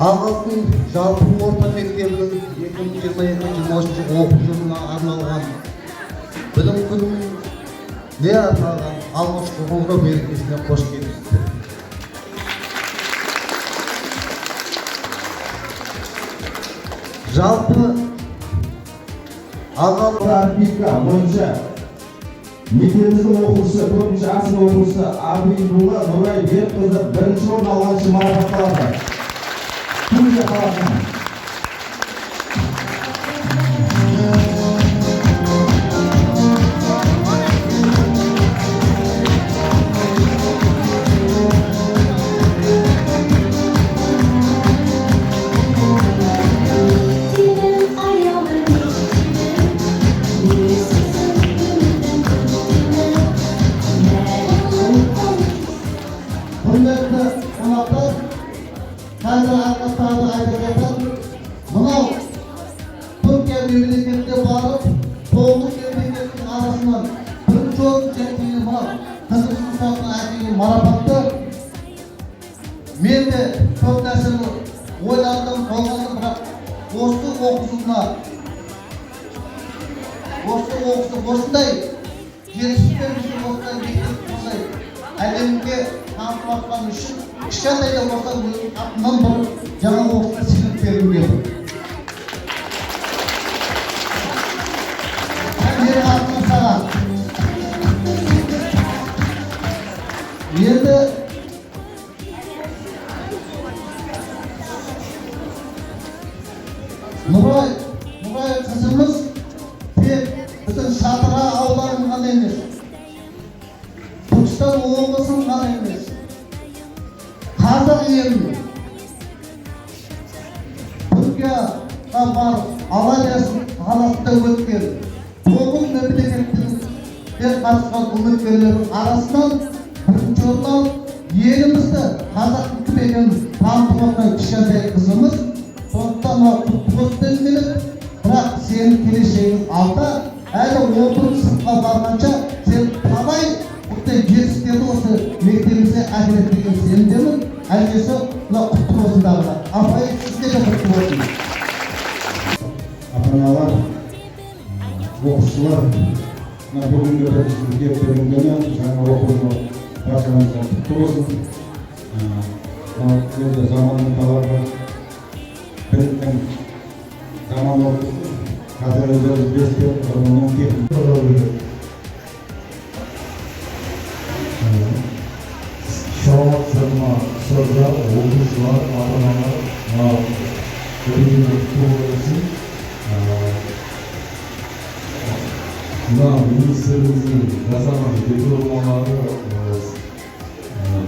Ағылшын жалпы орта мектебінің 2022-23 оқу жылына арналған білім күніне арналған алғашқы қоңырау мерекесіне қош келдіңіздер. Жалпы ағалық арифметика бойынша мектебіміздің оқушысы, 4-ші А сынып оқушысы Абилова Нұрай Берікқызы бірінші орын алғанша марапатталды. Күнде қаласына. Қазір арқастағы айтып мынау Түркия мемлекетіне барып, 9 мемлекеттің арасынан бірінші орын жеңген мынау Қазақстанның әкелген марапатты мен де көп нәрсені ойландым, толғандым, бірақ осындай жетістіктер үшін осындай мектеп әлемге танытқан үшін кішкентай да болса өзінің атынан бір жаңа оқушыға сыйлық беру керек. Менің атым саған. Енді Нұрай қызымыз тек біздің Шатыра ауданын ғана емес, Түркістан облысын ғана емес, қазақ елін Түркияға барып, Аланиясын қаласында өткен 9 мемлекеттен қатысқан үміткерлердің арасынан Birinci joldan yerimizde Kazaklı tübegen tanıtmaktan kişisel kızımız. Sonuçtan o kutlu denilip, bırak senin geleceğin alta, әлі 10 sınıfқа барғанша sen қалай бұқтай жетістіктерді осы мектебімізге әкеледі деген сенімдемін. Әкесі мына құтты болсын дағы. Апай сізге де құтты болсын. Ата-аналар, оқушылар, мына бүгінгі бізге берілгені жаңа оқу жылы баршаңызға құтты болсын. Енді заманның талабы біріктің заман оқысын. Қазір өздеріңіз білесіздер, оның техникалары Şahmatlarına sözler, oluşlar, ata-aнаlar, öğrenci kurulması, mына министрлігіміздің жасаған реформалары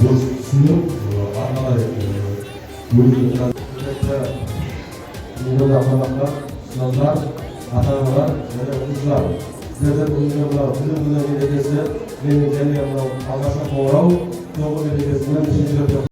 дұрыс түсініп, арнайы бөлініп жатыр. Мұнда қонақтар, ұстаздар, ата-аналар және оқушылар. Сіздердің бүгінгі білім күні мерекесі менің және алғашқы қоңырау соңғы мерекесімен үшінші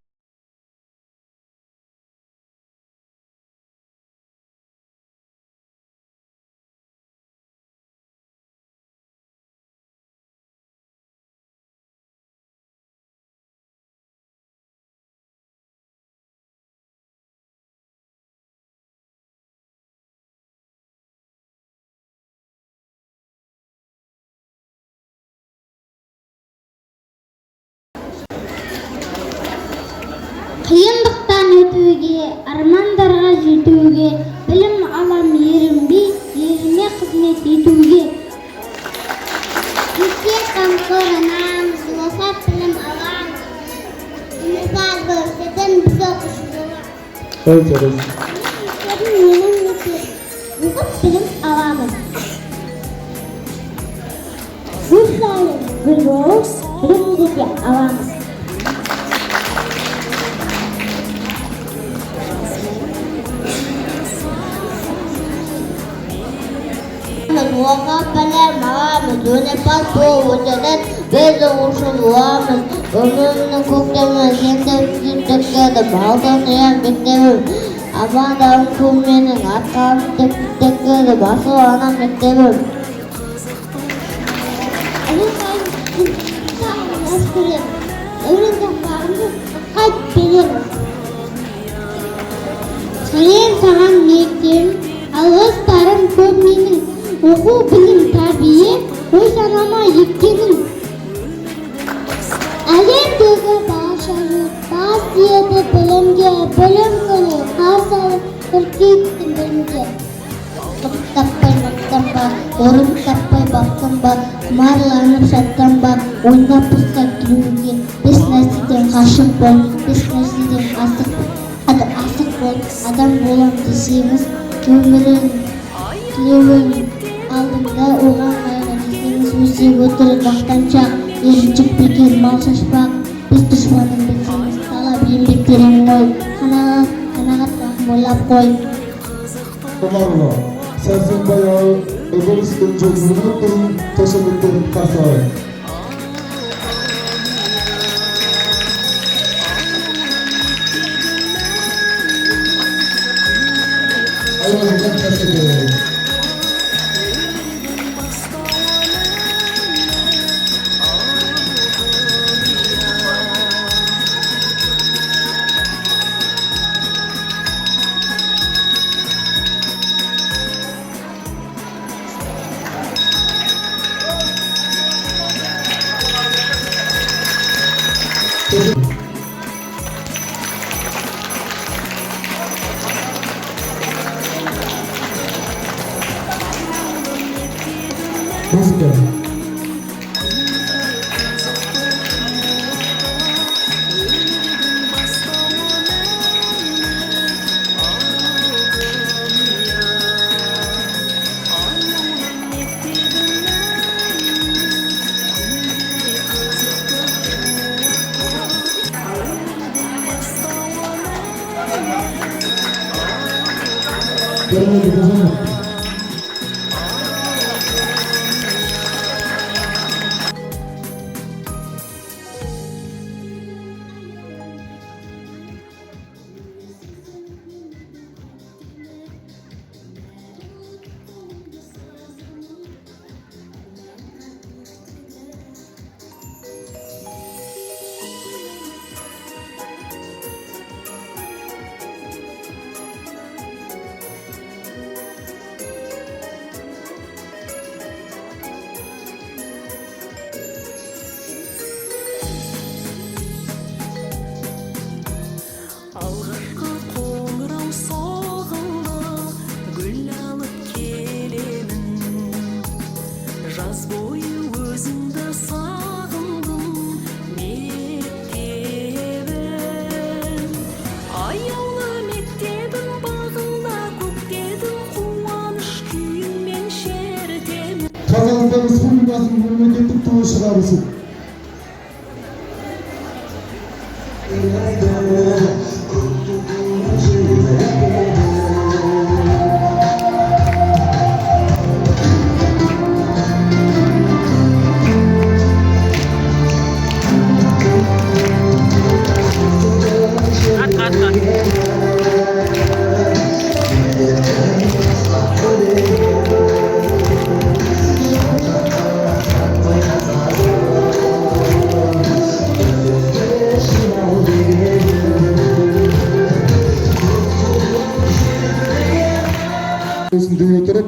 Қиындықтан өтуге, армандарға жетуге, білім алам ерінбей, еліме қызмет етуге. Мектеп қамқорынамыз, осап білім аламыз. Үмітбай көрсетен біз оқушылар. Менің мектеп, оқып білім аламыз. Гүл сайын гүл болып, білімді де аламыз. Оқып білім аламыз, өнерпаз болып өтетін біз оқушы боламыз. Өмірімнің көктемі зеңдеп-зеңдепкеді, балдан ұян мектебім. Амандауым көменің атқанын теккеді, басыл анам мектебім. Өмірдің бағымды қайт беремін. Сәлем саған мектебім, алғыстарым көп менің. Оқу, білім, тәрбие, ой санама еккенің. Әлемдегі барша жұрт бас иеді білімге, білім күні қарсы алып қыркүйектің бірінде. Таппай мақтанба, орын таппай бақтанба, құмарланып шаттанба, ойнап босқа келуге, бес нәрседен ғашық бол, бес нәрседен асық бол, адам болам десеңіз, өмірін тілеуін алдыңда оған қайғы десеңіз, өсек өтірік мақтаншақ, еріншік бекер мал шашпақ, біз дұшпанын білсеңіз, талап еңбек терең ғой, қанағат рахым ойлап қой. Сәрсенбай облыстың жолдығына тұрын тәшәбеттерін қарсы алайық. Ayağınızdan teşekkür ederim. Música. елбасының мемлекеттік туы шығарылсын. Deye oturup,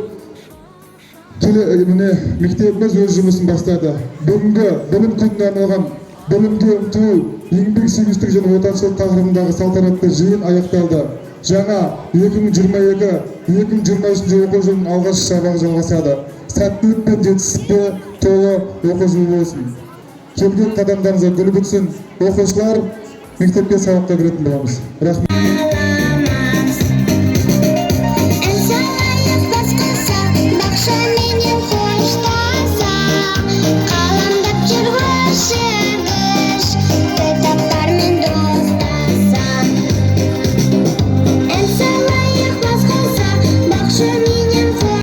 mine mektebimiz öz жұмысын бастады. Бүгінгі білім күніне арналған білімге ұмтылу, еңбек сүйгіштік және отаншылық тақырыбындағы салтанатты жиын аяқталды. Жаңа 2022-2023 оқу жылының алғашқы сабағы жалғасады. Сәттілік пен жетістікке толы оқу жылы болсын. Келген қадамдарыңызға гүл бітсін. Оқушылар мектепке сабаққа кіретін боламыз. Рахмет.